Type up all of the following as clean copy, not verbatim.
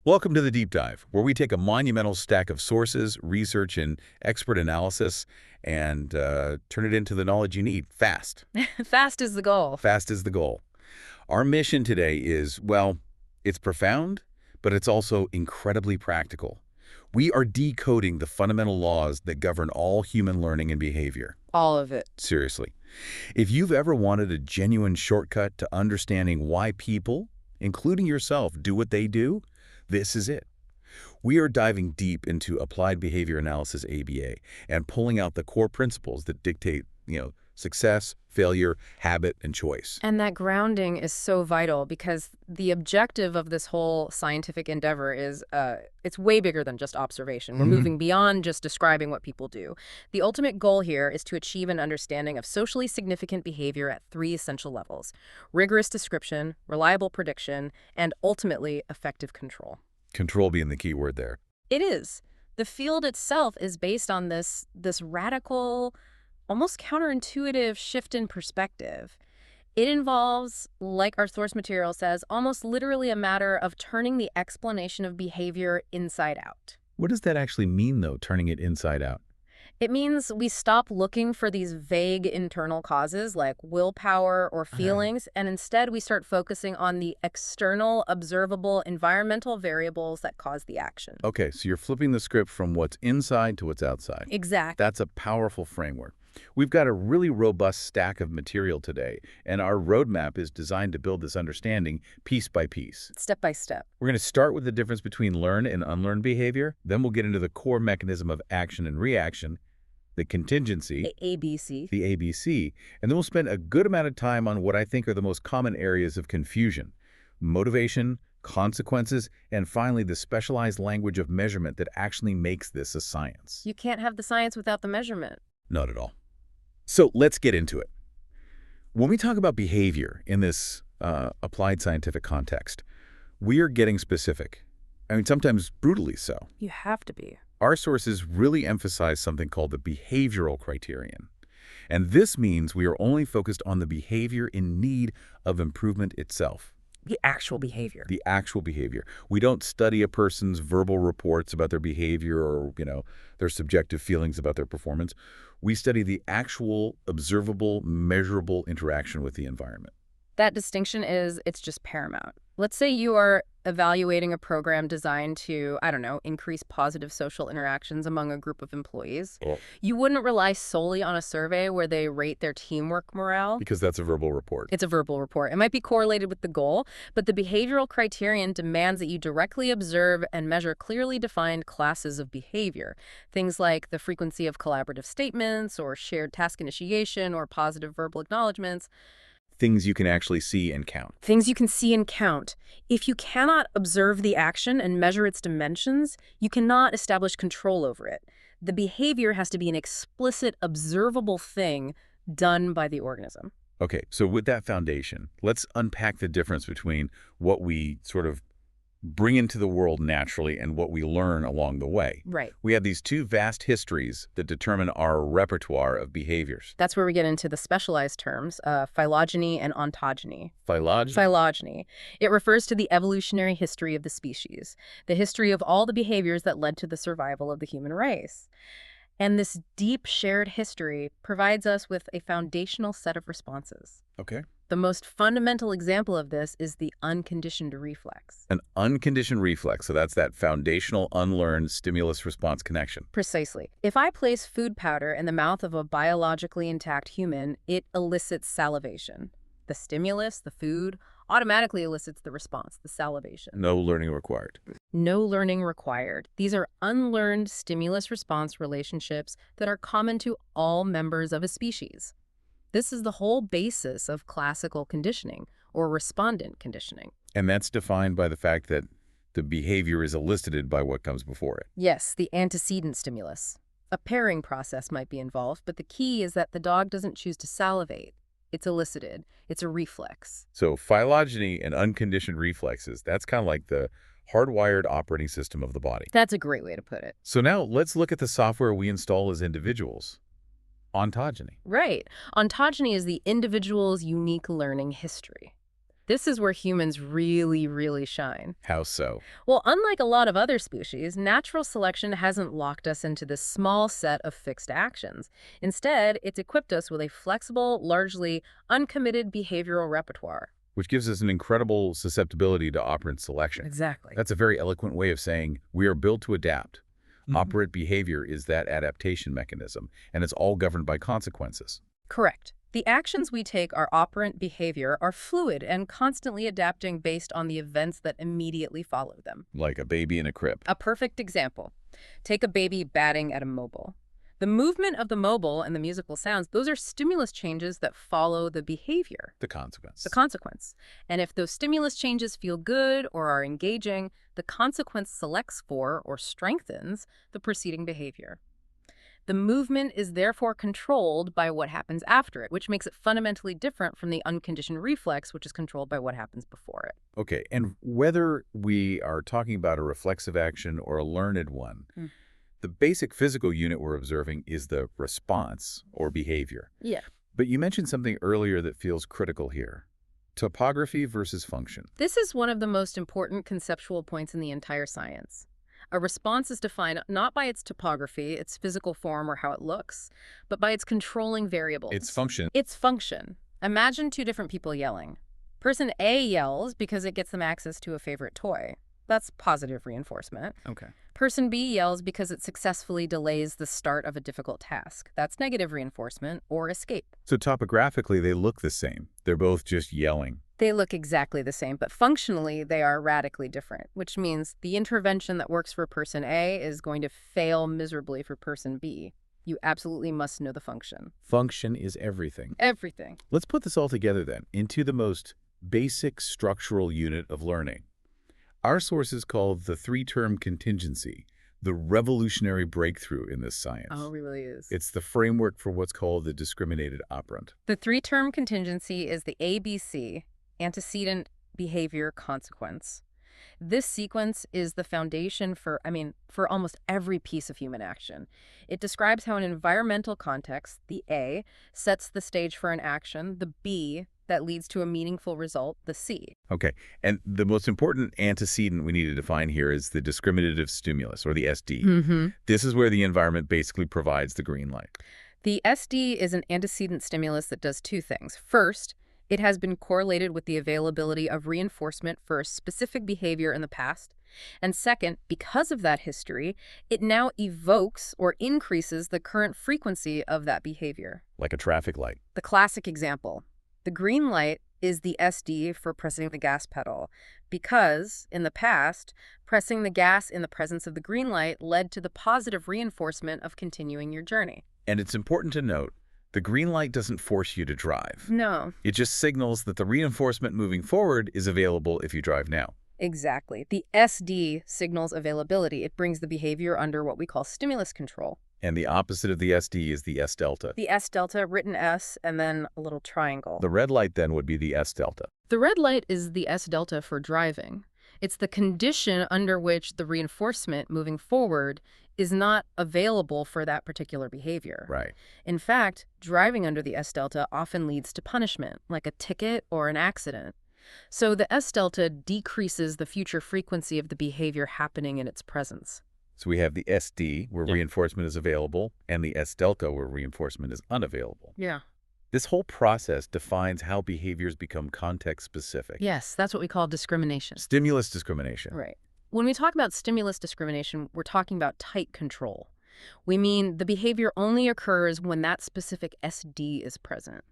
Welcome to the Deep Dive, where we take a monumental stack of sources, research, and expert analysis and turn it into the knowledge you need fast. Fast is the goal. Fast is the goal. Our mission today is, well, it's profound, but it's also incredibly practical. We are decoding the fundamental laws that govern all human learning and behavior. All of it. Seriously. If you've ever wanted a genuine shortcut to understanding why people, including yourself, do what they do, this is it. We are diving deep into applied behavior analysis ABA and pulling out the core principles that dictate, success, failure, habit, and choice. And that grounding is so vital because the objective of this whole scientific endeavor is it's way bigger than just observation. We're moving beyond just describing what people do. The ultimate goal here is to achieve an understanding of socially significant behavior at three essential levels: rigorous description, reliable prediction, and ultimately effective control. Control being the key word there. It is. The field itself is based on this radical, almost counterintuitive shift in perspective. It involves, like our source material says, almost literally a matter of turning the explanation of behavior inside out. What does that actually mean, though, turning it inside out? It means we stop looking for these vague internal causes like willpower or feelings, and instead we start focusing on the external, observable, environmental variables that cause the action. Okay, so you're flipping the script from what's inside to what's outside. Exactly. That's a powerful framework. We've got a really robust stack of material today, and our roadmap is designed to build this understanding piece by piece. Step by step. We're going to start with the difference between learned and unlearned behavior. Then we'll get into the core mechanism of action and reaction, the contingency, ABC. the ABC, and then we'll spend a good amount of time on what I think are the most common areas of confusion: motivation, consequences, and finally the specialized language of measurement that actually makes this a science. You can't have the science without the measurement. Not at all. So let's get into it. When we talk about behavior in this applied scientific context, we are getting specific. I mean, sometimes brutally so. You have to be. Our sources really emphasize something called the behavioral criterion. And this means we are only focused on the behavior in need of improvement itself. The actual behavior. The actual behavior. We don't study a person's verbal reports about their behavior or, their subjective feelings about their performance. We study the actual, observable, measurable interaction with the environment. That distinction it's just paramount. Let's say you are evaluating a program designed to, increase positive social interactions among a group of employees. Oh. You wouldn't rely solely on a survey where they rate their teamwork morale. Because that's a verbal report. It's a verbal report. It might be correlated with the goal, but the behavioral criterion demands that you directly observe and measure clearly defined classes of behavior. Things like the frequency of collaborative statements or shared task initiation or positive verbal acknowledgments. Things you can actually see and count. Things you can see and count. If you cannot observe the action and measure its dimensions, you cannot establish control over it. The behavior has to be an explicit, observable thing done by the organism. Okay, so with that foundation, let's unpack the difference between what we sort of bring into the world naturally and what we learn along the way. Right. We have these two vast histories that determine our repertoire of behaviors. That's where we get into the specialized terms, phylogeny and ontogeny. Phylogeny? Phylogeny. It refers to the evolutionary history of the species, the history of all the behaviors that led to the survival of the human race. And this deep shared history provides us with a foundational set of responses. Okay. The most fundamental example of this is the unconditioned reflex. An unconditioned reflex, so that's that foundational unlearned stimulus-response connection. Precisely. If I place food powder in the mouth of a biologically intact human, it elicits salivation. The stimulus, the food, automatically elicits the response, the salivation. No learning required. No learning required. These are unlearned stimulus-response relationships that are common to all members of a species. This is the whole basis of classical conditioning, or respondent conditioning. And that's defined by the fact that the behavior is elicited by what comes before it. Yes, the antecedent stimulus. A pairing process might be involved, but the key is that the dog doesn't choose to salivate. It's elicited. It's a reflex. So phylogeny and unconditioned reflexes, that's kind of like the hardwired operating system of the body. That's a great way to put it. So now let's look at the software we install as individuals. Ontogeny. Right. Ontogeny is the individual's unique learning history. This is where humans really, really shine. How so? Well, unlike a lot of other species, natural selection hasn't locked us into this small set of fixed actions. Instead, it's equipped us with a flexible, largely uncommitted behavioral repertoire. Which gives us an incredible susceptibility to operant selection. Exactly. That's a very eloquent way of saying we are built to adapt. Operant behavior is that adaptation mechanism, and it's all governed by consequences. Correct. The actions we take, our operant behavior, are fluid and constantly adapting based on the events that immediately follow them. Like a baby in a crib. A perfect example. Take a baby batting at a mobile. The movement of the mobile and the musical sounds, those are stimulus changes that follow the behavior, The consequence. the consequence. And if those stimulus changes feel good or are engaging, the consequence selects for or strengthens the preceding behavior. The movement is therefore controlled by what happens after it, which makes it fundamentally different from the unconditioned reflex, which is controlled by what happens before it. Okay, and whether we are talking about a reflexive action or a learned one, the basic physical unit we're observing is the response or behavior. Yeah. But you mentioned something earlier that feels critical here. Topography versus function. This is one of the most important conceptual points in the entire science. A response is defined not by its topography, its physical form, or how it looks, but by its controlling variables. Its function. Its function. Imagine two different people yelling. Person A yells because it gets them access to a favorite toy. That's positive reinforcement. Okay. Person B yells because it successfully delays the start of a difficult task. That's negative reinforcement or escape. So topographically, they look the same. They're both just yelling. They look exactly the same, but functionally they are radically different, which means the intervention that works for person A is going to fail miserably for person B. You absolutely must know the function. Function is everything. Everything. Let's put this all together then into the most basic structural unit of learning. Our sources call the three-term contingency the revolutionary breakthrough in this science. Oh, it really is. It's the framework for what's called the discriminated operant. The three-term contingency is the ABC, antecedent, behavior, consequence. This sequence is the foundation for almost every piece of human action. It describes how an environmental context, the A, sets the stage for an action, the B, that leads to a meaningful result, the C. Okay, and the most important antecedent we need to define here is the discriminative stimulus, or the SD. This is where the environment basically provides the green light. The SD is an antecedent stimulus that does two things. First, it has been correlated with the availability of reinforcement for a specific behavior in the past. And second, because of that history, it now evokes or increases the current frequency of that behavior. Like a traffic light. The classic example. The green light is the SD for pressing the gas pedal because, in the past, pressing the gas in the presence of the green light led to the positive reinforcement of continuing your journey. And it's important to note, the green light doesn't force you to drive. No. It just signals that the reinforcement moving forward is available if you drive now. Exactly. The SD signals availability. It brings the behavior under what we call stimulus control. And the opposite of the SD is the S delta. The S delta, written S, and then a little triangle. The red light then would be the S delta. The red light is the S delta for driving. It's the condition under which the reinforcement moving forward is not available for that particular behavior. Right. In fact, driving under the S delta often leads to punishment, like a ticket or an accident. So the S delta decreases the future frequency of the behavior happening in its presence. So we have the SD, where reinforcement is available, and the S delta, where reinforcement is unavailable. Yeah. This whole process defines how behaviors become context-specific. Yes, that's what we call discrimination. Stimulus discrimination. Right. When we talk about stimulus discrimination, we're talking about tight control. We mean the behavior only occurs when that specific SD is present.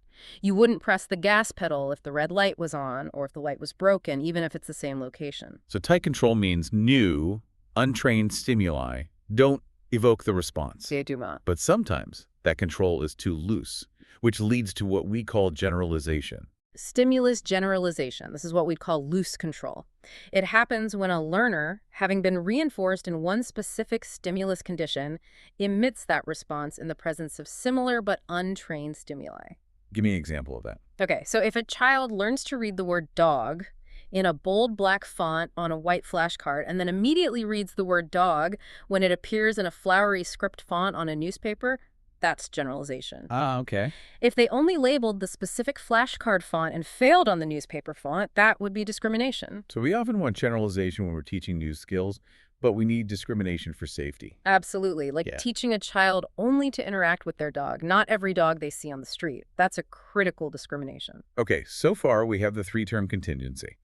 You wouldn't press the gas pedal if the red light was on or if the light was broken, even if it's the same location. So tight control means new, untrained stimuli don't evoke the response. They do not. But sometimes that control is too loose, which leads to what we call generalization. Stimulus generalization. This is what we'd call loose control. It happens when a learner, having been reinforced in one specific stimulus condition, emits that response in the presence of similar but untrained stimuli. Give me an example of that. Okay, so if a child learns to read the word dog in a bold black font on a white flashcard and then immediately reads the word dog when it appears in a flowery script font on a newspaper, That's generalization. Ah, okay. If they only labeled the specific flashcard font and failed on the newspaper font, that would be discrimination. So we often want generalization when we're teaching new skills, but we need discrimination for safety. Absolutely. Like Yeah. teaching a child only to interact with their dog, not every dog they see on the street. That's a critical discrimination. Okay, so far we have the three-term contingency.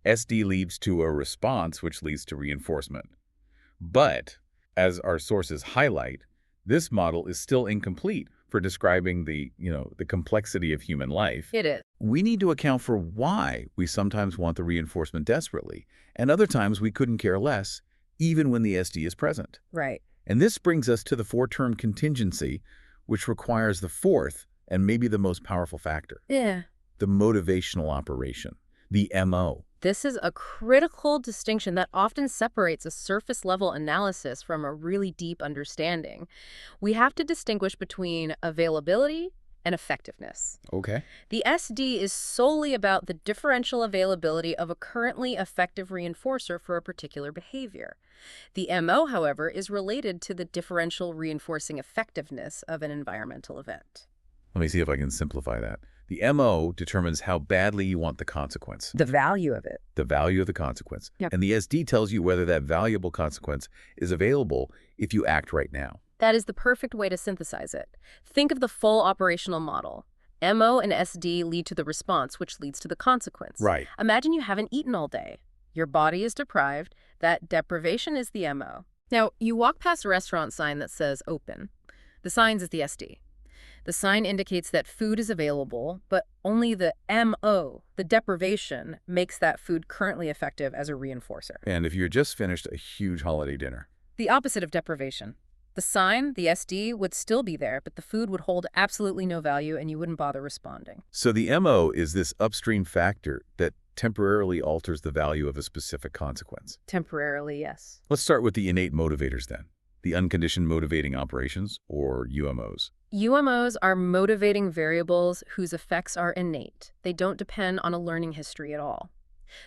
SD leads to a response, which leads to reinforcement. But, as our sources highlight, this model is still incomplete for describing the complexity of human life. It is. We need to account for why we sometimes want the reinforcement desperately, and other times we couldn't care less, even when the SD is present. Right. And this brings us to the four-term contingency, which requires the fourth and maybe the most powerful factor, Yeah. the motivational operation, the MO. This is a critical distinction that often separates a surface-level analysis from a really deep understanding. We have to distinguish between availability and effectiveness. Okay. The SD is solely about the differential availability of a currently effective reinforcer for a particular behavior. The MO, however, is related to the differential reinforcing effectiveness of an environmental event. Let me see if I can simplify that. The MO determines how badly you want the consequence, The value of it. the value of the consequence. Yep. And the SD tells you whether that valuable consequence is available if you act right now. That is the perfect way to synthesize it. Think of the full operational model. MO and SD lead to the response, which leads to the consequence. Right. Imagine you haven't eaten all day. Your body is deprived. That deprivation is the MO. Now, you walk past a restaurant sign that says open. The sign is the SD. The sign indicates that food is available, but only the MO, the deprivation, makes that food currently effective as a reinforcer. And if you had just finished a huge holiday dinner. The opposite of deprivation. The sign, the SD, would still be there, but the food would hold absolutely no value and you wouldn't bother responding. So the MO is this upstream factor that temporarily alters the value of a specific consequence. Temporarily, yes. Let's start with the innate motivators then. The unconditioned motivating operations, or UMOs. UMOs are motivating variables whose effects are innate. They don't depend on a learning history at all.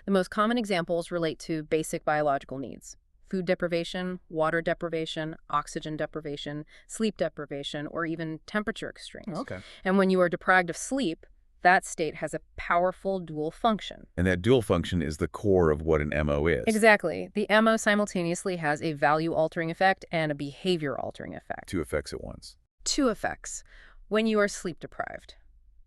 The most common examples relate to basic biological needs: food deprivation, water deprivation, oxygen deprivation, sleep deprivation, or even temperature extremes. Okay. And when you are deprived of sleep, that state has a powerful dual function. And that dual function is the core of what an MO is. Exactly. The MO simultaneously has a value-altering effect and a behavior-altering effect. Two effects at once. Two effects when you are sleep deprived.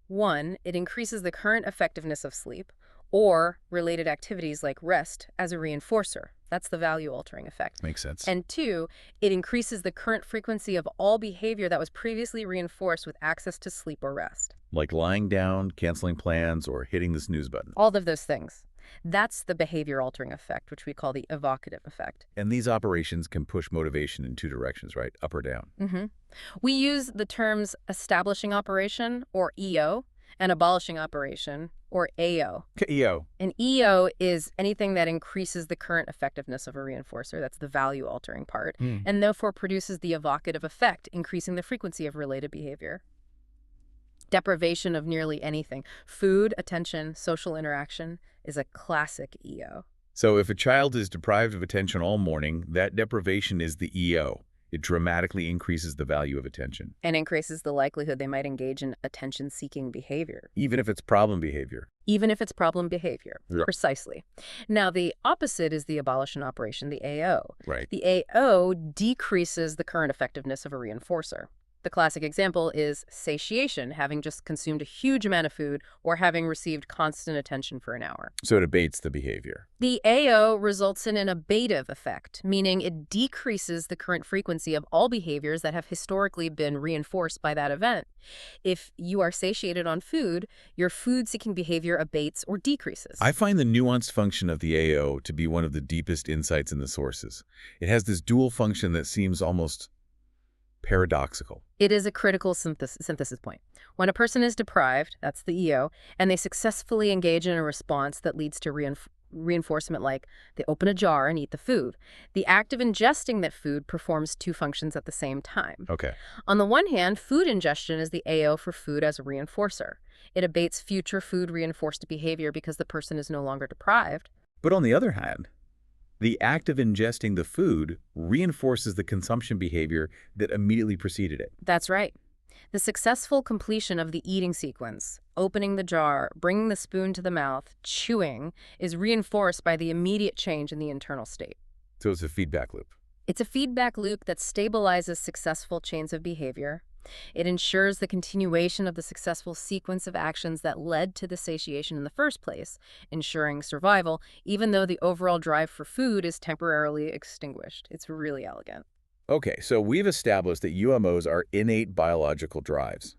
One, it increases the current effectiveness of sleep or related activities like rest as a reinforcer. That's the value-altering effect. Makes sense. And two, it increases the current frequency of all behavior that was previously reinforced with access to sleep or rest. Like lying down, canceling plans, or hitting the snooze button. All of those things. That's the behavior-altering effect, which we call the evocative effect. And these operations can push motivation in two directions, right? Up or down. We use the terms establishing operation, or EO, and abolishing operation, or AO. EO. An EO is anything that increases the current effectiveness of a reinforcer. That's the value-altering part, and therefore produces the evocative effect, increasing the frequency of related behavior. Deprivation of nearly anything, food, attention, social interaction, is a classic EO. So if a child is deprived of attention all morning, that deprivation is the EO. It dramatically increases the value of attention, And increases the likelihood they might engage in attention-seeking behavior. even if it's problem behavior. Even if it's problem behavior. Yeah. Precisely. Now, the opposite is the abolition operation, the AO. Right. The AO decreases the current effectiveness of a reinforcer. The classic example is satiation, having just consumed a huge amount of food or having received constant attention for an hour. So it abates the behavior. The AO results in an abative effect, meaning it decreases the current frequency of all behaviors that have historically been reinforced by that event. If you are satiated on food, your food-seeking behavior abates or decreases. I find the nuanced function of the AO to be one of the deepest insights in the sources. It has this dual function that seems almost paradoxical. It is a critical synthesis point. When a person is deprived, that's the EO, and they successfully engage in a response that leads to reinforcement, like they open a jar and eat the food, the act of ingesting that food performs two functions at the same time. Okay. On the one hand, food ingestion is the AO for food as a reinforcer. It abates future food-reinforced behavior because the person is no longer deprived. But on the other hand, The act of ingesting the food reinforces the consumption behavior that immediately preceded it. That's right. The successful completion of the eating sequence, opening the jar, bringing the spoon to the mouth, chewing, is reinforced by the immediate change in the internal state. So it's a feedback loop. It's a feedback loop that stabilizes successful chains of behavior. It ensures the continuation of the successful sequence of actions that led to the satiation in the first place, ensuring survival, even though the overall drive for food is temporarily extinguished. It's really elegant. Okay, so we've established that UMOs are innate biological drives.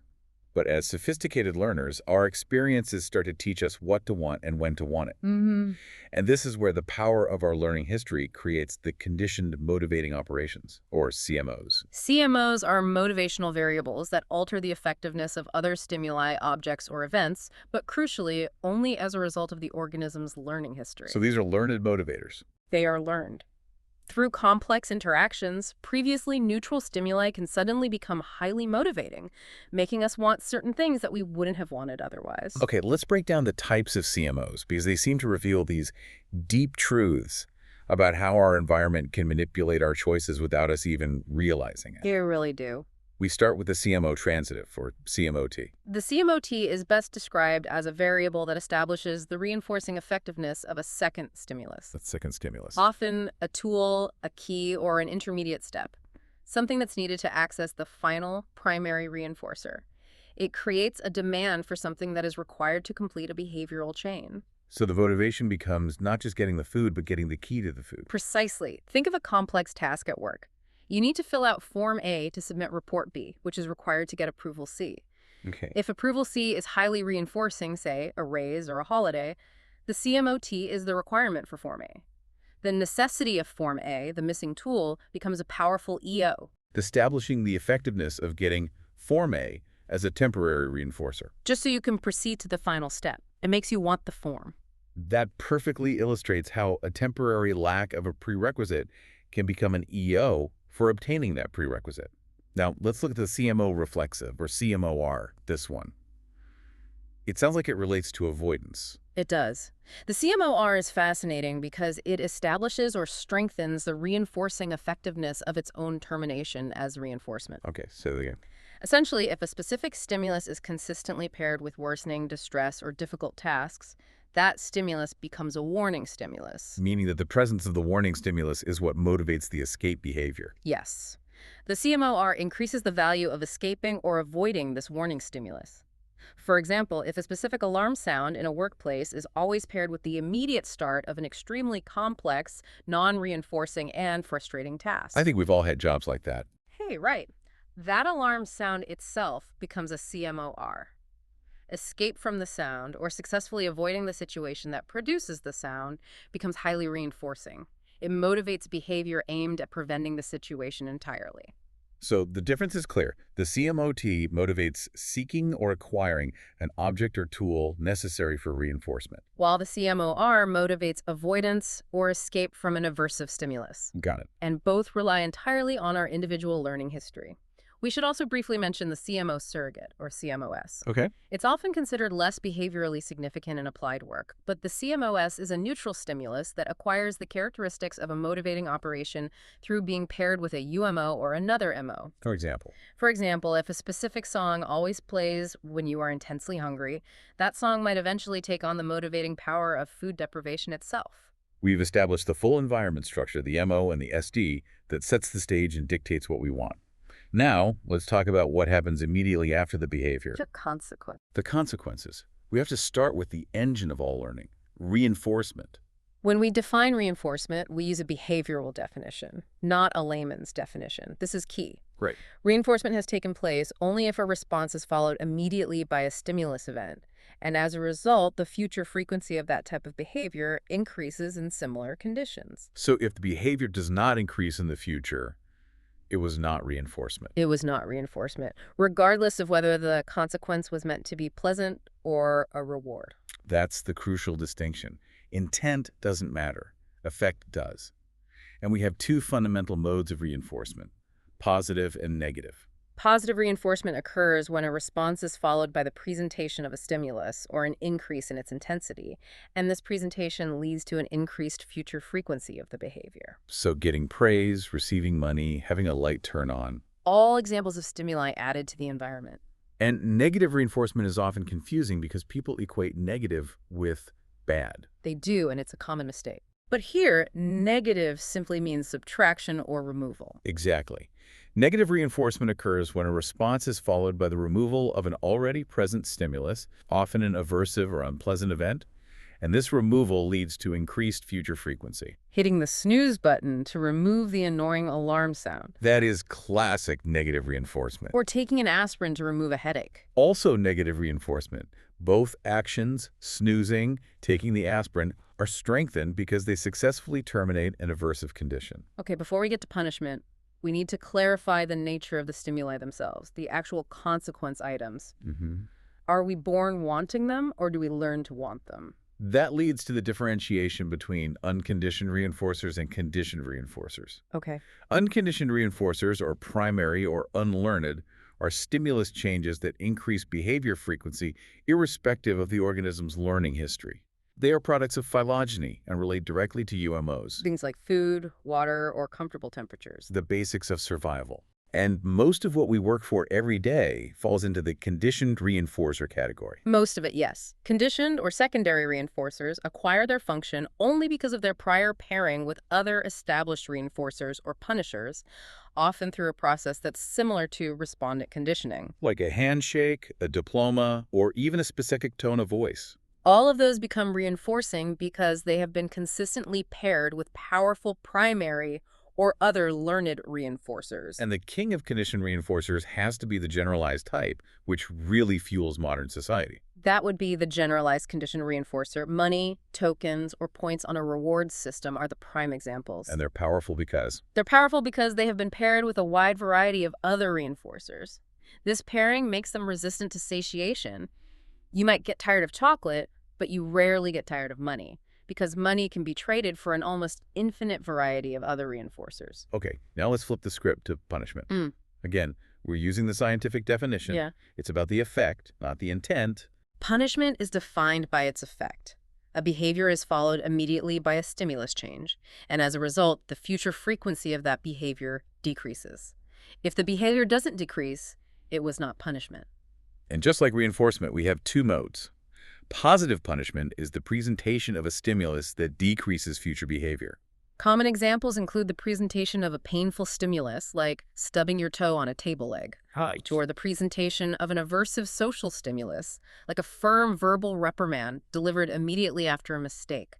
But as sophisticated learners, our experiences start to teach us what to want and when to want it. Mm-hmm. And this is where the power of our learning history creates the conditioned motivating operations, or CMOs. CMOs are motivational variables that alter the effectiveness of other stimuli, objects, or events, but crucially, only as a result of the organism's learning history. So these are learned motivators. They are learned. Through complex interactions, previously neutral stimuli can suddenly become highly motivating, making us want certain things that we wouldn't have wanted otherwise. Okay, let's break down the types of CMOs because they seem to reveal these deep truths about how our environment can manipulate our choices without us even realizing it. They really do. We start with the CMO transitive, or CMOT. The CMOT is best described as a variable that establishes the reinforcing effectiveness of a second stimulus, That's second stimulus. often a tool, a key, or an intermediate step, something that's needed to access the final primary reinforcer. It creates a demand for something that is required to complete a behavioral chain. So the motivation becomes not just getting the food, but getting the key to the food. Precisely. Think of a complex task at work. You need to fill out Form A to submit Report B, which is required to get Approval C. Okay. If Approval C is highly reinforcing, say, a raise or a holiday, the CMOT is the requirement for Form A. The necessity of Form A, the missing tool, becomes a powerful EO. Establishing the effectiveness of getting Form A as a temporary reinforcer. Just so you can proceed to the final step. It makes you want the form. That perfectly illustrates how a temporary lack of a prerequisite can become an EO for obtaining that prerequisite. Now, let's look at the CMO reflexive, or CMOR, this one. It sounds like it relates to avoidance. It does. The CMOR is fascinating because it establishes or strengthens the reinforcing effectiveness of its own termination as reinforcement. Okay, so again. Essentially, if a specific stimulus is consistently paired with worsening, distress, or difficult tasks, that stimulus becomes a warning stimulus. Meaning that the presence of the warning stimulus is what motivates the escape behavior. Yes. The CMOR increases the value of escaping or avoiding this warning stimulus. For example, if a specific alarm sound in a workplace is always paired with the immediate start of an extremely complex, non-reinforcing, and frustrating task. I think we've all had jobs like that. Hey, right. That alarm sound itself becomes a CMOR. Escape from the sound, or successfully avoiding the situation that produces the sound, becomes highly reinforcing. It motivates behavior aimed at preventing the situation entirely. So the difference is clear. The CMOT motivates seeking or acquiring an object or tool necessary for reinforcement. While the CMOR motivates avoidance or escape from an aversive stimulus. Got it. And both rely entirely on our individual learning history. We should also briefly mention the CMO surrogate, or CMOS. Okay. It's often considered less behaviorally significant in applied work, but the CMOS is a neutral stimulus that acquires the characteristics of a motivating operation through being paired with a UMO or another MO. For example. For example, if a specific song always plays when you are intensely hungry, that song might eventually take on the motivating power of food deprivation itself. We've established the full environment structure, the MO and the SD, that sets the stage and dictates what we want. Now, let's talk about what happens immediately after the behavior. The consequence. The consequences. We have to start with the engine of all learning, reinforcement. When we define reinforcement, we use a behavioral definition, not a layman's definition. This is key. Right. Reinforcement has taken place only if a response is followed immediately by a stimulus event. And as a result, the future frequency of that type of behavior increases in similar conditions. So if the behavior does not increase in the future, it was not reinforcement. It was not reinforcement, regardless of whether the consequence was meant to be pleasant or a reward. That's the crucial distinction. Intent doesn't matter. Effect does. And we have two fundamental modes of reinforcement, positive and negative. Positive reinforcement occurs when a response is followed by the presentation of a stimulus or an increase in its intensity, and this presentation leads to an increased future frequency of the behavior. So getting praise, receiving money, having a light turn on. All examples of stimuli added to the environment. And negative reinforcement is often confusing because people equate negative with bad. They do, and it's a common mistake. But here, negative simply means subtraction or removal. Exactly. Negative reinforcement occurs when a response is followed by the removal of an already present stimulus, often an aversive or unpleasant event, and this removal leads to increased future frequency. Hitting the snooze button to remove the annoying alarm sound. That is classic negative reinforcement. Or taking an aspirin to remove a headache. Also negative reinforcement. Both actions, snoozing, taking the aspirin, are strengthened because they successfully terminate an aversive condition. Okay, before we get to punishment, we need to clarify the nature of the stimuli themselves, the actual consequence items. Are we born wanting them, or do we learn to want them? That leads to the differentiation between unconditioned reinforcers and conditioned reinforcers. Okay. Unconditioned reinforcers, or primary or unlearned, are stimulus changes that increase behavior frequency irrespective of the organism's learning history. They are products of phylogeny and relate directly to UMOs, Things like food, water, or comfortable temperatures. the basics of survival. And most of what we work for every day falls into the conditioned reinforcer category. Most of it, yes. Conditioned or secondary reinforcers acquire their function only because of their prior pairing with other established reinforcers or punishers, often through a process that's similar to respondent conditioning. Like a handshake, a diploma, or even a specific tone of voice. All of those become reinforcing because they have been consistently paired with powerful primary or other learned reinforcers. And the king of conditioned reinforcers has to be the generalized type, which really fuels modern society. That would be the generalized conditioned reinforcer. Money, tokens, or points on a rewards system are the prime examples. And they're powerful because They're powerful because they have been paired with a wide variety of other reinforcers. This pairing makes them resistant to satiation. You might get tired of chocolate, but you rarely get tired of money, because money can be traded for an almost infinite variety of other reinforcers. Okay, now let's flip the script to punishment. Again, we're using the scientific definition. Yeah. It's about the effect, not the intent. Punishment is defined by its effect. A behavior is followed immediately by a stimulus change, and as a result, the future frequency of that behavior decreases. If the behavior doesn't decrease, it was not punishment. And just like reinforcement, we have two modes. Positive punishment is the presentation of a stimulus that decreases future behavior. Common examples include the presentation of a painful stimulus, like stubbing your toe on a table leg, or the presentation of an aversive social stimulus, like a firm verbal reprimand delivered immediately after a mistake.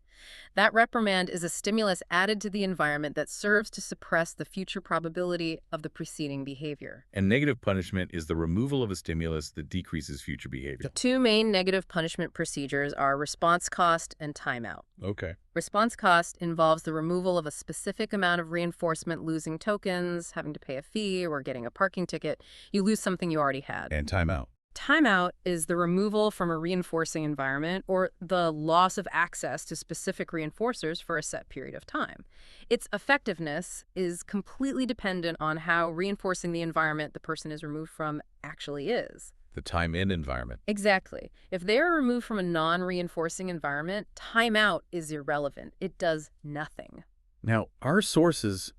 That reprimand is a stimulus added to the environment that serves to suppress the future probability of the preceding behavior. And negative punishment is the removal of a stimulus that decreases future behavior. The two main negative punishment procedures are response cost and timeout. Okay. Response cost involves the removal of a specific amount of reinforcement, losing tokens, having to pay a fee, or getting a parking ticket. You lose something you already had. And timeout. Timeout is the removal from a reinforcing environment or the loss of access to specific reinforcers for a set period of time. Its effectiveness is completely dependent on how reinforcing the environment the person is removed from actually is. The time-in environment. Exactly. If they are removed from a non-reinforcing environment, timeout is irrelevant. It does nothing. Now, our sources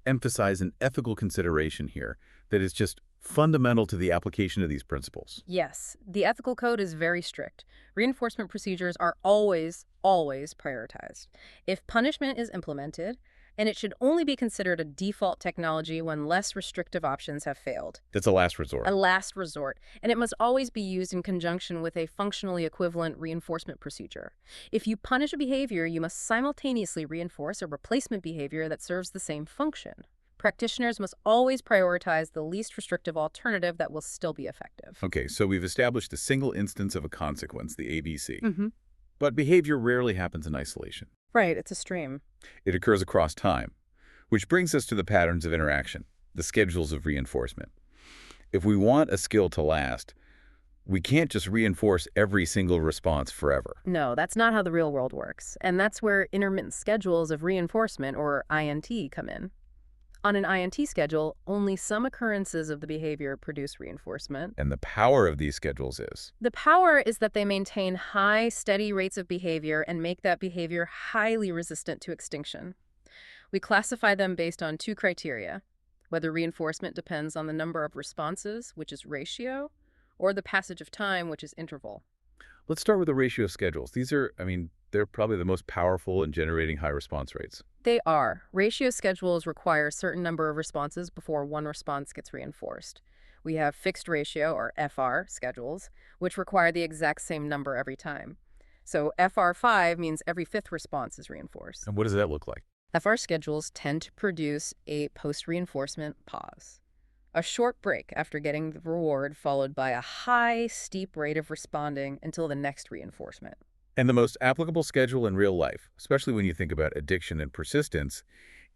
emphasize an ethical consideration here that is just fundamental to the application of these principles. Yes, the ethical code is very strict. Reinforcement procedures are always prioritized. If punishment is implemented, and it should only be considered a default technology when less restrictive options have failed. That's a last resort. A last resort, and it must always be used in conjunction with a functionally equivalent reinforcement procedure. If you punish a behavior, you must simultaneously reinforce a replacement behavior that serves the same function. Practitioners must always prioritize the least restrictive alternative that will still be effective. Okay, so we've established a single instance of a consequence, the ABC. But behavior rarely happens in isolation. Right, it's a stream. It occurs across time, which brings us to the patterns of interaction, the schedules of reinforcement. If we want a skill to last, we can't just reinforce every single response forever. No, that's not how the real world works. And that's where intermittent schedules of reinforcement, or INT, come in. On an INT schedule, only some occurrences of the behavior produce reinforcement. And the power of these schedules is? The power is that they maintain high, steady rates of behavior and make that behavior highly resistant to extinction. We classify them based on two criteria: whether reinforcement depends on the number of responses, which is ratio, or the passage of time, which is interval. Let's start with the ratio schedules. These are, they're probably the most powerful in generating high response rates. They are. Ratio schedules require a certain number of responses before one response gets reinforced. We have fixed ratio, or FR, schedules, which require the exact same number every time. So FR5 means every fifth response is reinforced. And what does that look like? FR schedules tend to produce a post-reinforcement pause, a short break after getting the reward followed by a high, steep rate of responding until the next reinforcement. And the most applicable schedule in real life, especially when you think about addiction and persistence,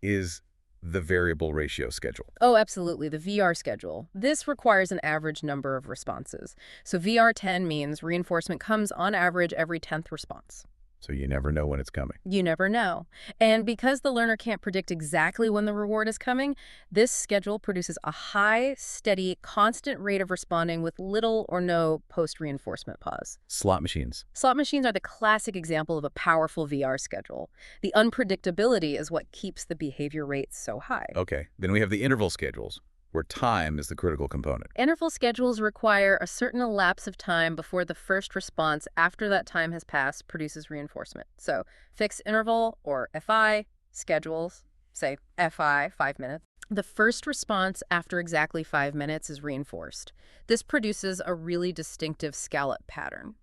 is the variable ratio schedule. Oh, absolutely, the VR schedule. This requires an average number of responses. So VR10 means reinforcement comes on average every 10th response. So you never know when it's coming. You never know. And because the learner can't predict exactly when the reward is coming, this schedule produces a high, steady, constant rate of responding with little or no post-reinforcement pause. Slot machines. Slot machines are the classic example of a powerful VR schedule. The unpredictability is what keeps the behavior rates so high. Okay, then we have the interval schedules, where time is the critical component. Interval schedules require a certain elapse of time before the first response after that time has passed produces reinforcement. So fixed interval, or FI, schedules, say FI, 5 minutes. The first response after exactly 5 minutes is reinforced. This produces a really distinctive scallop pattern.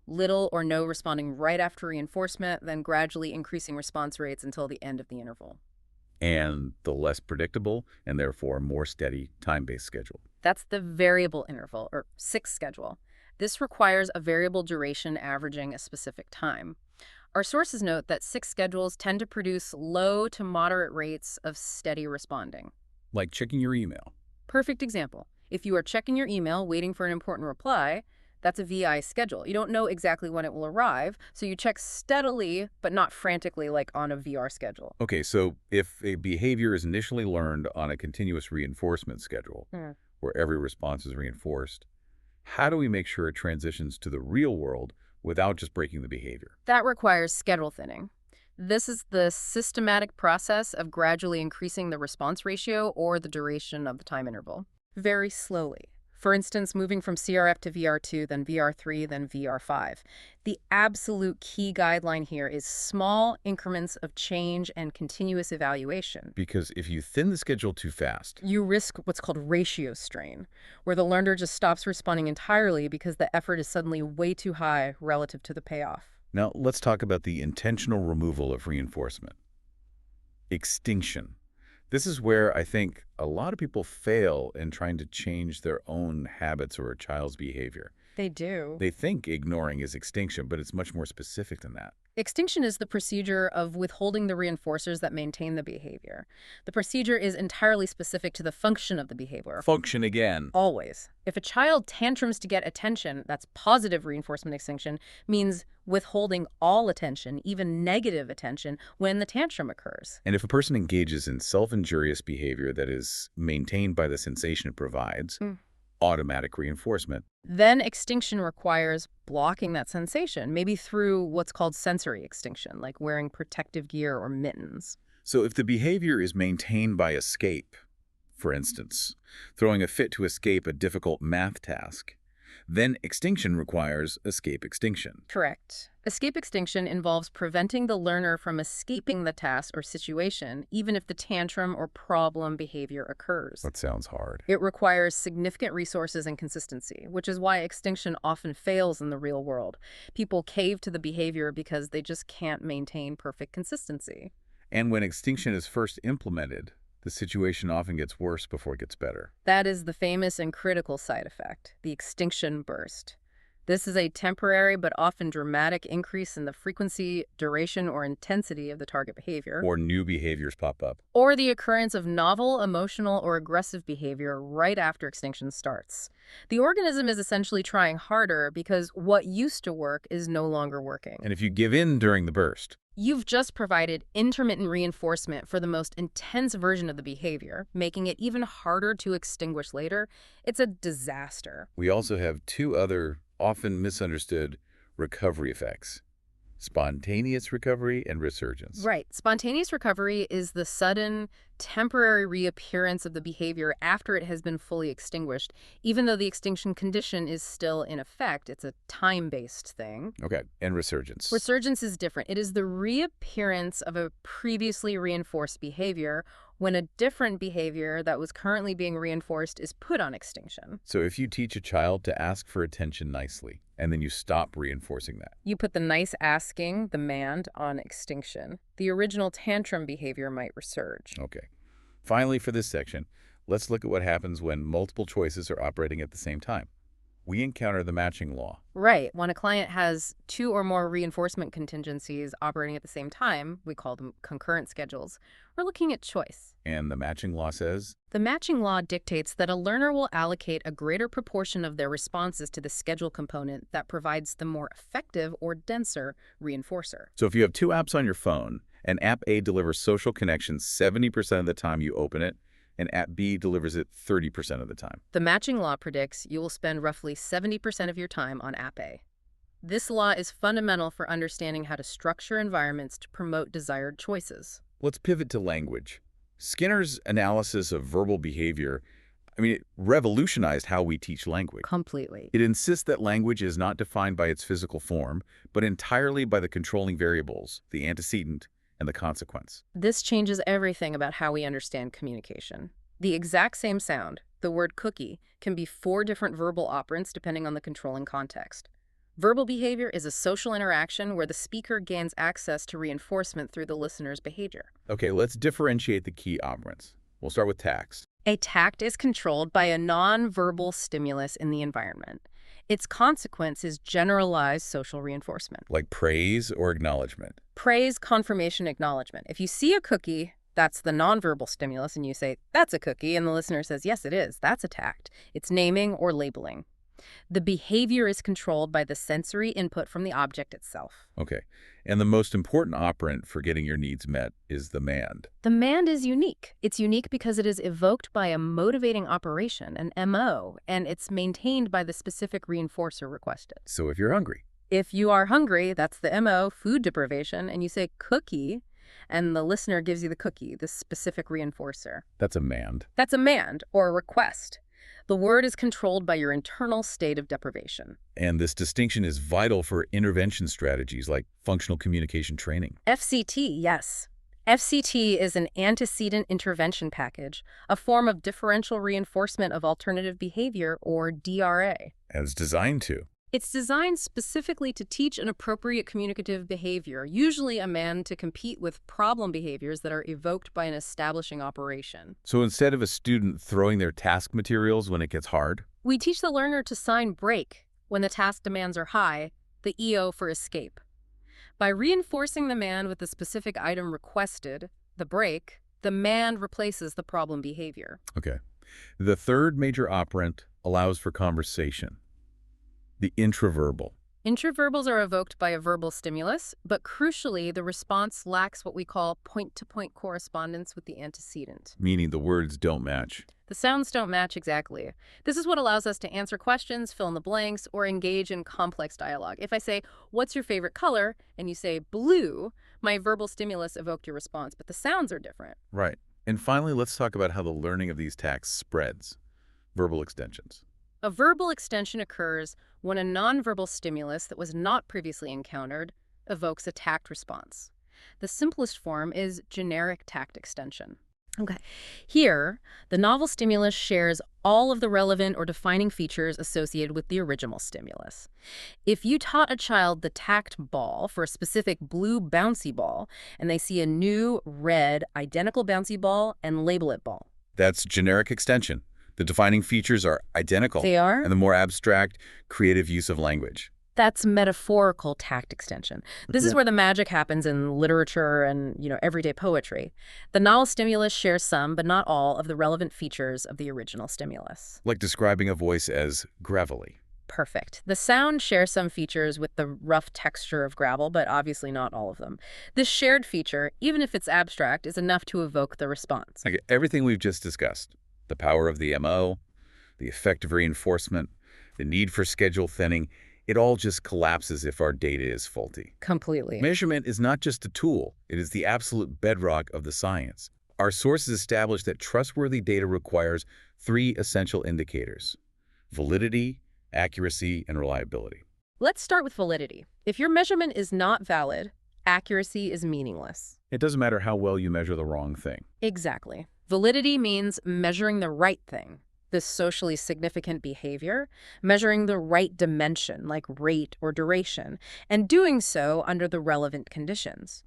Little or no responding right after reinforcement, then gradually increasing response rates until the end of the interval. And the less predictable, and therefore more steady, time-based schedule. That's the variable interval, or 6 schedule. This requires a variable duration averaging a specific time. Our sources note that 6 schedules tend to produce low to moderate rates of steady responding. Like checking your email. Perfect example. If you are checking your email waiting for an important reply, that's a VI schedule. You don't know exactly when it will arrive, so you check steadily, but not frantically like on a VR schedule. Okay, so if a behavior is initially learned on a continuous reinforcement schedule, where every response is reinforced, how do we make sure it transitions to the real world without just breaking the behavior? That requires schedule thinning. This is the systematic process of gradually increasing the response ratio or the duration of the time interval, very slowly. For instance, moving from CRF to VR2, then VR3, then VR5. The absolute key guideline here is small increments of change and continuous evaluation. Because if you thin the schedule too fast, You risk what's called ratio strain, where the learner just stops responding entirely because the effort is suddenly way too high relative to the payoff. Now, let's talk about the intentional removal of reinforcement. Extinction. This is where I think a lot of people fail in trying to change their own habits or a child's behavior. They do. They think ignoring is extinction, but it's much more specific than that. Extinction is the procedure of withholding the reinforcers that maintain the behavior. The procedure is entirely specific to the function of the behavior. Function again. Always. If a child tantrums to get attention, that's positive reinforcement extinction, means withholding all attention, even negative attention, when the tantrum occurs. And if a person engages in self-injurious behavior that is maintained by the sensation it provides, automatic reinforcement. Then extinction requires blocking that sensation, maybe through what's called sensory extinction, like wearing protective gear or mittens. So if the behavior is maintained by escape, for instance, throwing a fit to escape a difficult math task, then extinction requires escape extinction. Correct. Escape extinction involves preventing the learner from escaping the task or situation, even if the tantrum or problem behavior occurs. That sounds hard. It requires significant resources and consistency, which is why extinction often fails in the real world. People cave to the behavior because they just can't maintain perfect consistency. And when extinction is first implemented, the situation often gets worse before it gets better. That is the famous and critical side effect, the extinction burst. This is a temporary but often dramatic increase in the frequency, duration, or intensity of the target behavior, Or new behaviors pop up. or the occurrence of novel, emotional, or aggressive behavior right after extinction starts. The organism is essentially trying harder because what used to work is no longer working. And if you give in during the burst, You've just provided intermittent reinforcement for the most intense version of the behavior, making it even harder to extinguish later. It's a disaster. we also have two other often misunderstood recovery effects: spontaneous recovery and resurgence. Right. Spontaneous recovery is the sudden, temporary reappearance of the behavior after it has been fully extinguished. Even though the extinction condition is still in effect, it's a time-based thing. Okay, and resurgence. Resurgence is different. It is the reappearance of a previously reinforced behavior when a different behavior that was currently being reinforced is put on extinction. So if you teach a child to ask for attention nicely, and then you stop reinforcing that, You put the nice asking, the mand, on extinction. The original tantrum behavior might resurge. okay. Finally, for this section, let's look at what happens when multiple choices are operating at the same time. We encounter the matching law. Right. When a client has two or more reinforcement contingencies operating at the same time, we call them concurrent schedules, we're looking at choice. And the matching law says, The matching law dictates that a learner will allocate a greater proportion of their responses to the schedule component that provides the more effective or denser reinforcer. so if you have two apps on your phone, and app A delivers social connections 70% of the time you open it, and app B delivers it 30% of the time. The matching law predicts you will spend roughly 70% of your time on app A. This law is fundamental for understanding how to structure environments to promote desired choices. Let's pivot to language. Skinner's analysis of verbal behavior, it revolutionized how we teach language. Completely. It insists that language is not defined by its physical form, but entirely by the controlling variables, the antecedent, and the consequence. This changes everything about how we understand communication. The exact same sound, the word cookie, can be 4 different verbal operants depending on the controlling context. Verbal behavior is a social interaction where the speaker gains access to reinforcement through the listener's behavior. Okay, let's differentiate the key operants. We'll start with tact. A tact is controlled by a non-verbal stimulus in the environment. Its consequence is generalized social reinforcement. Like praise or acknowledgement. Praise, confirmation, acknowledgement. If you see a cookie, that's the nonverbal stimulus, and you say, that's a cookie, and the listener says, yes, it is. That's a tact. It's naming or labeling. The behavior is controlled by the sensory input from the object itself. Okay, and the most important operant for getting your needs met is the mand. The mand is unique. It's unique because it is evoked by a motivating operation, an MO, and it's maintained by the specific reinforcer requested. So if you're hungry, If you are hungry, that's the MO, food deprivation, and you say cookie, and the listener gives you the cookie, the specific reinforcer. that's a mand. That's a mand, or a request. The word is controlled by your internal state of deprivation. And this distinction is vital for intervention strategies like functional communication training. FCT, yes. FCT is an antecedent intervention package, a form of differential reinforcement of alternative behavior, or DRA. And it's designed to. It's designed specifically to teach an appropriate communicative behavior, usually a man to compete with problem behaviors that are evoked by an establishing operation. So instead of a student throwing their task materials when it gets hard, We teach the learner to sign break when the task demands are high, the EO for escape. By reinforcing the man with the specific item requested, the break, the man replaces the problem behavior. okay. The third major operant allows for conversation. The intraverbal. Intraverbals are evoked by a verbal stimulus, but crucially, the response lacks what we call point-to-point correspondence with the antecedent. Meaning the words don't match. The sounds don't match exactly. This is what allows us to answer questions, fill in the blanks, or engage in complex dialogue. If I say, what's your favorite color? And you say blue, my verbal stimulus evoked your response, but the sounds are different. Right. And finally, let's talk about how the learning of these tasks spreads. Verbal extensions. A verbal extension occurs when a nonverbal stimulus that was not previously encountered evokes a tact response. The simplest form is generic tact extension. Okay. Here, the novel stimulus shares all of the relevant or defining features associated with the original stimulus. If you taught a child the tact ball for a specific blue bouncy ball, and they see a new red identical bouncy ball and label it ball. That's generic extension. The defining features are identical, They are? and the more abstract, creative use of language. That's metaphorical tact extension. This is Yeah. where the magic happens in literature and, everyday poetry. The novel stimulus shares some, but not all, of the relevant features of the original stimulus. Like describing a voice as gravelly. Perfect. The sound shares some features with the rough texture of gravel, but obviously not all of them. This shared feature, even if it's abstract, is enough to evoke the response. Like everything we've just discussed, the power of the MO, the effective reinforcement, the need for schedule thinning, it all just collapses if our data is faulty. Completely. Measurement is not just a tool, it is the absolute bedrock of the science. Our sources establish that trustworthy data requires three essential indicators: validity, accuracy, and reliability. Let's start with validity. If your measurement is not valid, accuracy is meaningless. It doesn't matter how well you measure the wrong thing. Exactly. Validity means measuring the right thing, this socially significant behavior, measuring the right dimension, like rate or duration, and doing so under the relevant conditions.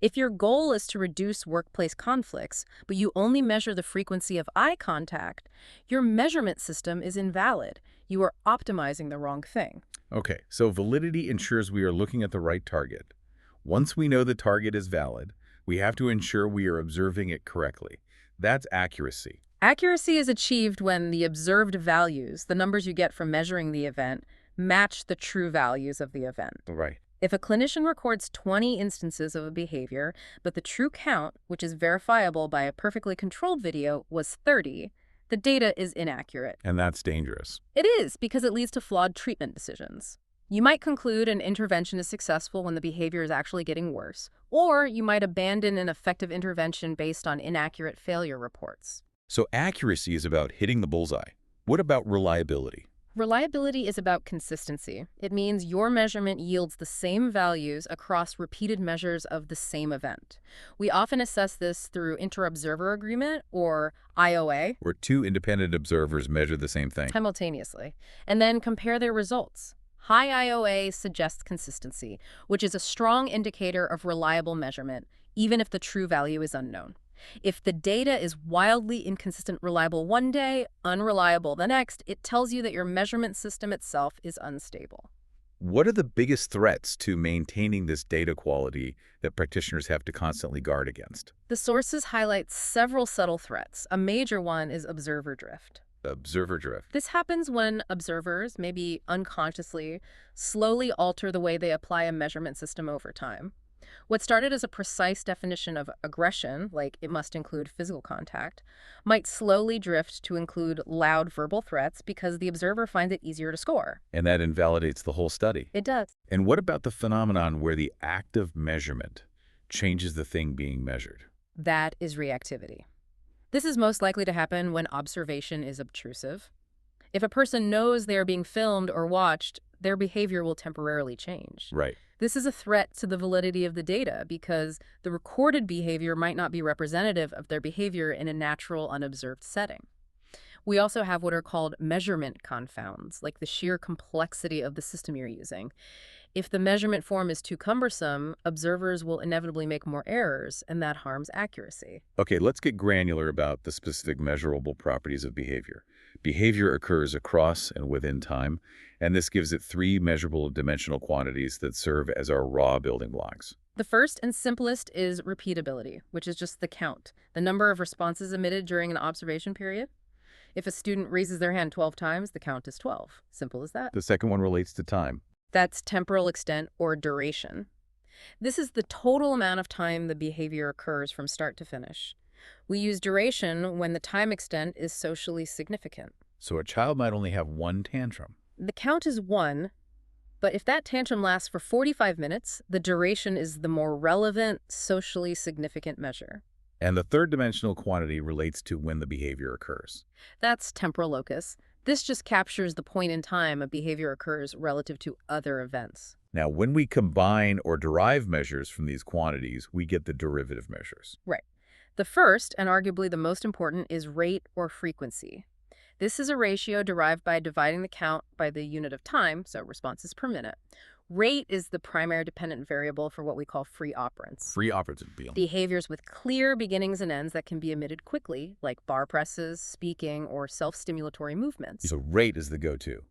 If your goal is to reduce workplace conflicts, but you only measure the frequency of eye contact, your measurement system is invalid. You are optimizing the wrong thing. Okay, so validity ensures we are looking at the right target. Once we know the target is valid, we have to ensure we are observing it correctly. That's accuracy. Accuracy is achieved when the observed values, the numbers you get from measuring the event, match the true values of the event. Right. If a clinician records 20 instances of a behavior, but the true count, which is verifiable by a perfectly controlled video, was 30, the data is inaccurate. And that's dangerous. It is, because it leads to flawed treatment decisions. You might conclude an intervention is successful when the behavior is actually getting worse, or you might abandon an effective intervention based on inaccurate failure reports. So accuracy is about hitting the bullseye. What about reliability? Reliability is about consistency. It means your measurement yields the same values across repeated measures of the same event. We often assess this through inter-observer agreement, or IOA, Where two independent observers measure the same thing. simultaneously, and then compare their results. High IOA suggests consistency, which is a strong indicator of reliable measurement, even if the true value is unknown. If the data is wildly inconsistent reliable one day, unreliable the next, it tells you that your measurement system itself is unstable. What are the biggest threats to maintaining this data quality that practitioners have to constantly guard against? The sources highlight several subtle threats. A major one is observer drift. Observer drift. This happens when observers, maybe unconsciously, slowly alter the way they apply a measurement system over time. What started as a precise definition of aggression, like it must include physical contact, might slowly drift to include loud verbal threats because the observer finds it easier to score. And that invalidates the whole study. It does. And what about the phenomenon where the act of measurement changes the thing being measured? That is reactivity. This is most likely to happen when observation is obtrusive. If a person knows they are being filmed or watched, their behavior will temporarily change. Right. This is a threat to the validity of the data because the recorded behavior might not be representative of their behavior in a natural, unobserved setting. We also have what are called measurement confounds, like the sheer complexity of the system you're using. If the measurement form is too cumbersome, observers will inevitably make more errors, and that harms accuracy. Okay, let's get granular about the specific measurable properties of behavior. Behavior occurs across and within time, and this gives it three measurable dimensional quantities that serve as our raw building blocks. The first and simplest is repeatability, which is just the count, the number of responses emitted during an observation period. If a student raises their hand 12 times, the count is 12. Simple as that. The second one relates to time. That's temporal extent or duration. This is the total amount of time the behavior occurs from start to finish. We use duration when the time extent is socially significant. So a child might only have one tantrum. The count is 1, but if that tantrum lasts for 45 minutes, the duration is the more relevant, socially significant measure. And the third dimensional quantity relates to when the behavior occurs. That's temporal locus. This just captures the point in time a behavior occurs relative to other events. Now, when we combine or derive measures from these quantities, we get the derivative measures. Right. The first, and arguably the most important, is rate or frequency. This is a ratio derived by dividing the count by the unit of time, so responses per minute. Rate is the primary dependent variable for what we call free operands. Free operative being. Behaviors with clear beginnings and ends that can be emitted quickly, like bar presses, speaking, or self-stimulatory movements. So rate is the go-to.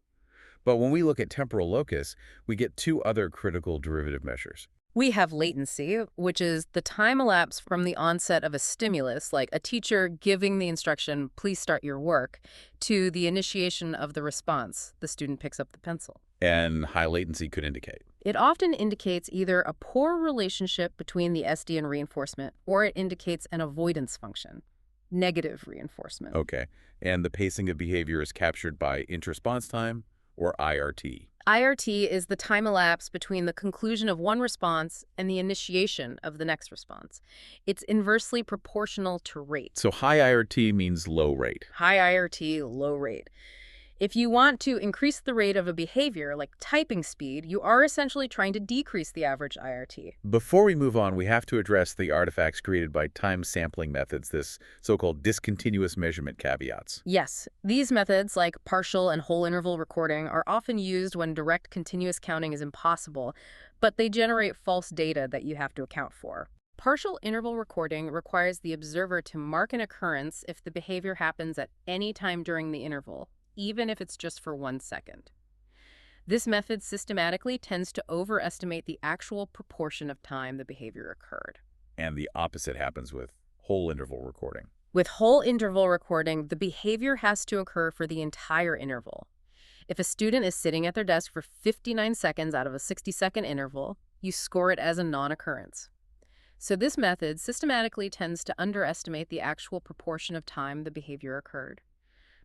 But when we look at temporal locus, we get two other critical derivative measures. We have latency, which is the time elapsed from the onset of a stimulus, like a teacher giving the instruction, please start your work, to the initiation of the response, the student picks up the pencil. And high latency could indicate. It often indicates either a poor relationship between the SD and reinforcement, or it indicates an avoidance function, negative reinforcement. Okay. And the pacing of behavior is captured by interresponse time or IRT. IRT is the time elapsed between the conclusion of one response and the initiation of the next response. It's inversely proportional to rate. So high IRT means low rate. High IRT, low rate. If you want to increase the rate of a behavior, like typing speed, you are essentially trying to decrease the average IRT. Before we move on, we have to address the artifacts created by time sampling methods, this so-called discontinuous measurement caveats. Yes, these methods, like partial and whole interval recording, are often used when direct continuous counting is impossible, but they generate false data that you have to account for. Partial interval recording requires the observer to mark an occurrence if the behavior happens at any time during the interval, even if it's just for 1 second. This method systematically tends to overestimate the actual proportion of time the behavior occurred. And the opposite happens with whole interval recording. With whole interval recording, the behavior has to occur for the entire interval. If a student is sitting at their desk for 59 seconds out of a 60-second interval, you score it as a non-occurrence. So this method systematically tends to underestimate the actual proportion of time the behavior occurred.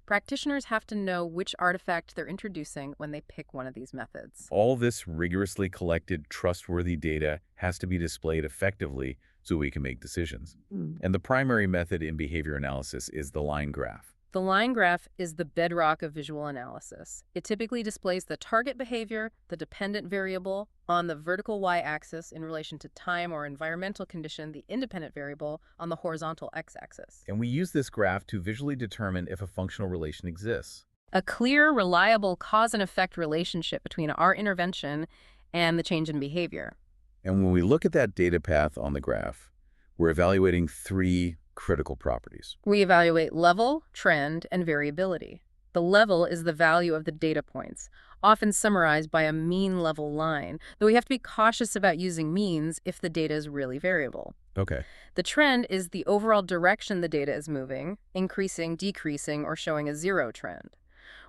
Practitioners have to know which artifact they're introducing when they pick one of these methods. All this rigorously collected, trustworthy data has to be displayed effectively so we can make decisions. And the primary method in behavior analysis is the line graph. The line graph is the bedrock of visual analysis. It typically displays the target behavior, the dependent variable, on the vertical y-axis in relation to time or environmental condition, the independent variable, on the horizontal x-axis. And we use this graph to visually determine if a functional relation exists. A clear, reliable cause and effect relationship between our intervention and the change in behavior. And when we look at that data path on the graph, we're evaluating three critical properties. We evaluate level, trend, and variability. The level is the value of the data points, often summarized by a mean level line, though we have to be cautious about using means if the data is really variable. Okay. The trend is the overall direction the data is moving, increasing, decreasing, or showing a zero trend.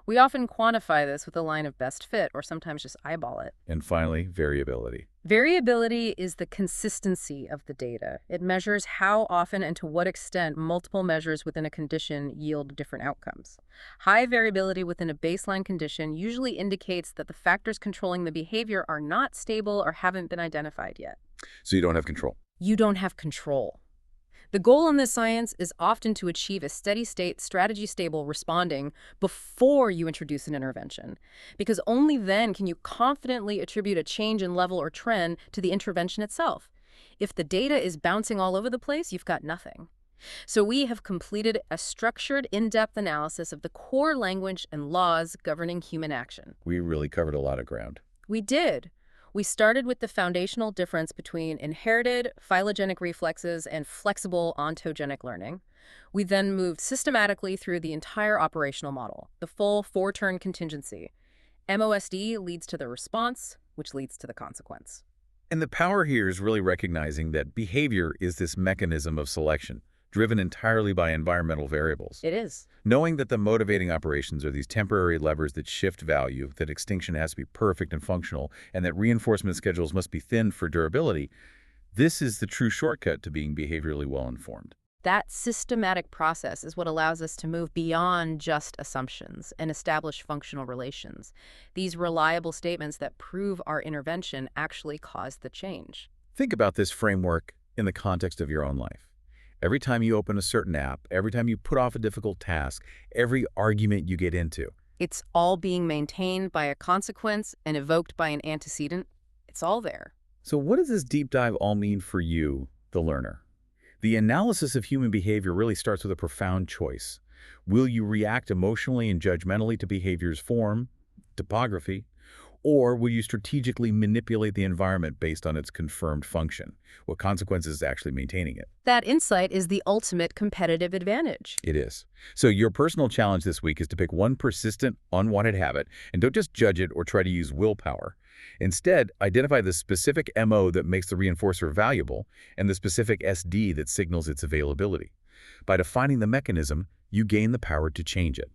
We often quantify this with a line of best fit, or sometimes just eyeball it. And finally, variability. Variability is the consistency of the data. It measures how often and to what extent multiple measures within a condition yield different outcomes. High variability within a baseline condition usually indicates that the factors controlling the behavior are not stable or haven't been identified yet. So you don't have control. You don't have control. The goal in this science is often to achieve a steady-state, strategy-stable responding before you introduce an intervention, because only then can you confidently attribute a change in level or trend to the intervention itself. If the data is bouncing all over the place, you've got nothing. So we have completed a structured, in-depth analysis of the core language and laws governing human action. We really covered a lot of ground. We did. We started with the foundational difference between inherited phylogenetic reflexes and flexible ontogenic learning. We then moved systematically through the entire operational model, the full four-turn contingency. MOSD leads to the response, which leads to the consequence. And the power here is really recognizing that behavior is this mechanism of selection, driven entirely by environmental variables. It is. Knowing that the motivating operations are these temporary levers that shift value, that extinction has to be perfect and functional, and that reinforcement schedules must be thin for durability, this is the true shortcut to being behaviorally well-informed. That systematic process is what allows us to move beyond just assumptions and establish functional relations. These reliable statements that prove our intervention actually caused the change. Think about this framework in the context of your own life. Every time you open a certain app, every time you put off a difficult task, every argument you get into, It's all being maintained by a consequence and evoked by an antecedent. It's all there. So what does this deep dive all mean for you, the learner? The analysis of human behavior really starts with a profound choice. Will you react emotionally and judgmentally to behavior's form, topography, Or will you strategically manipulate the environment based on its confirmed function? What consequences is actually maintaining it? That insight is the ultimate competitive advantage. It is. So your personal challenge this week is to pick one persistent, unwanted habit, and don't just judge it or try to use willpower. Instead, identify the specific MO that makes the reinforcer valuable and the specific SD that signals its availability. By defining the mechanism, you gain the power to change it.